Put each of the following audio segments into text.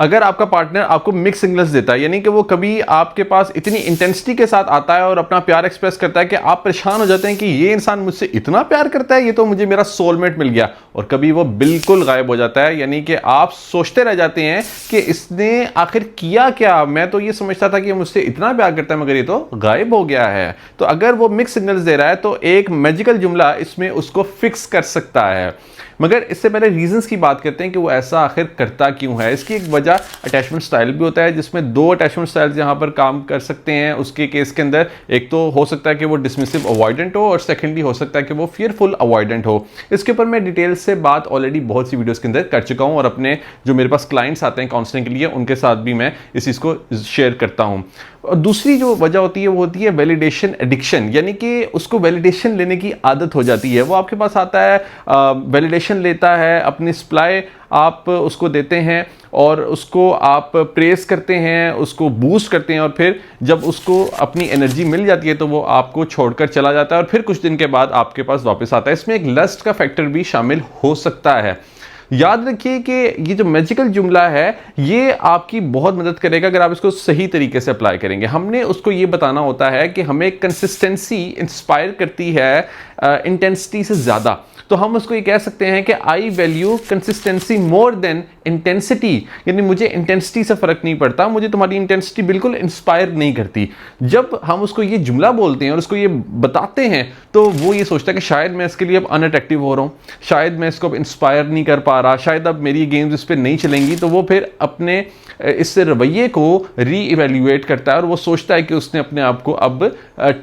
अगर आपका पार्टनर आपको मिक्स सिग्नल्स देता है, यानी कि वो कभी आपके पास इतनी इंटेंसिटी के साथ आता है और अपना प्यार एक्सप्रेस करता है कि आप परेशान हो जाते हैं कि ये इंसान मुझसे इतना प्यार करता है, ये तो मुझे मेरा सोलमेट मिल गया, और कभी वो बिल्कुल गायब हो जाता है, यानी कि आप सोचते रह जाते हैं कि इसने आखिर किया क्या, मैं तो ये समझता था कि मुझसे इतना प्यार करता है मगर ये तो गायब हो गया है। तो अगर वो मिक्स सिग्नल्स दे रहा है तो एक मैजिकल जुमला इसमें उसको फिक्स कर सकता है। मगर इससे पहले रीजंस की बात करते हैं कि वो ऐसा आखिर करता क्यों है। इसकी एक वजह अटैचमेंट स्टाइल भी होता है, जिसमें दो अटैचमेंट स्टाइल्स यहाँ पर काम कर सकते हैं उसके केस के अंदर। एक तो हो सकता है कि वो डिसमिसिव अवॉइडेंट हो, और सेकेंडली हो सकता है कि वो फियरफुल अवॉइडेंट हो। इसके ऊपर मैं डिटेल से बात ऑलरेडी बहुत सी वीडियोस के अंदर कर चुका हूँ, और अपने जो मेरे पास क्लाइंट्स आते हैं काउंसलिंग के लिए उनके साथ भी मैं इस चीज़ को शेयर करता हूँ। और दूसरी जो वजह होती है वो होती है वैलिडेशन एडिक्शन, यानी कि उसको वैलिडेशन लेने की आदत हो जाती है। वो आपके पास आता है, वैलिडेशन लेता है, अपनी सप्लाई आप उसको देते हैं और उसको आप प्रेस करते हैं, उसको बूस्ट करते हैं, और फिर जब उसको अपनी एनर्जी मिल जाती है तो वो आपको छोड़कर चला जाता है और फिर कुछ दिन के बाद आपके पास वापस आता है। इसमें एक लस्ट का फैक्टर भी शामिल हो सकता है। याद रखिए कि ये जो मैजिकल जुमला है ये आपकी बहुत मदद करेगा अगर आप इसको सही तरीके से अप्लाई करेंगे। हमने उसको ये बताना होता है कि हमें कंसिस्टेंसी इंस्पायर करती है इंटेंसिटी से ज़्यादा। तो हम उसको ये कह सकते हैं कि I value consistency more than intensity, यानी मुझे इंटेंसिटी से फर्क नहीं पड़ता, मुझे तुम्हारी इंटेंसिटी बिल्कुल इंस्पायर नहीं करती। जब हम उसको ये जुमला बोलते हैं और उसको ये बताते हैं तो वो ये सोचता है कि शायद मैं इसके लिए अब अनअट्रैक्टिव हो रहा हूँ, शायद मैं इसको अब इंस्पायर नहीं कर पा रहा, शायद अब मेरी गेम्स इस पर नहीं चलेंगी। तो वो फिर अपने इस रवैये को री इवेल्युएट करता है और वो सोचता है कि उसने अपने आप को अब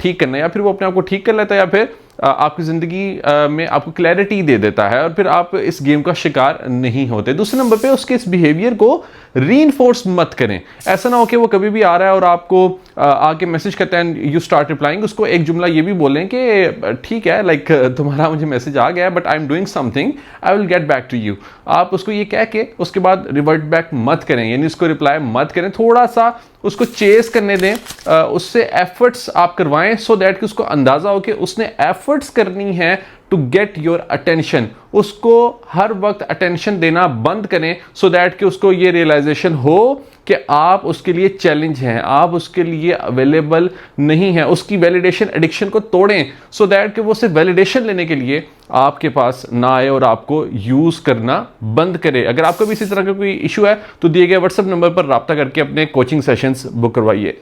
ठीक करना है, या फिर वो अपने आप को ठीक कर लेता है, या फिर आपकी ज़िंदगी में आपको क्लैरिटी दे देता है और फिर आप इस गेम का शिकार नहीं होते। दूसरे नंबर पे उसके इस बिहेवियर को रीइंफोर्स मत करें। ऐसा ना हो कि वो कभी भी आ रहा है और आपको आके मैसेज करता है, यू स्टार्ट रिप्लाइंग, उसको एक जुमला ये भी बोलें कि ठीक है, लाइक तुम्हारा मुझे मैसेज आ गया but I am doing something, I will get back to you. आप उसको ये कह के उसके बाद रिवर्ट बैक मत करें, यानी उसको रिप्लाई मत करें, थोड़ा सा उसको चेस करने दें, उससे एफर्ट्स आप करवाएं सो दैट कि उसको अंदाजा हो कि उसने एफर्ट्स करनी है टू गेट योर अटेंशन। उसको हर वक्त अटेंशन देना बंद करें सो दैट कि उसको ये रियलाइजेशन हो कि आप उसके लिए चैलेंज हैं, आप उसके लिए अवेलेबल नहीं हैं। उसकी वैलिडेशन एडिक्शन को तोड़ें सो दैट कि वो सिर्फ वैलिडेशन लेने के लिए आपके पास ना आए और आपको यूज करना बंद करे। अगर आपको भी इसी तरह का कोई इशू है तो दिए गए व्हाट्सएप नंबर पर राब्ता करके अपने कोचिंग सेशंस बुक करवाइए।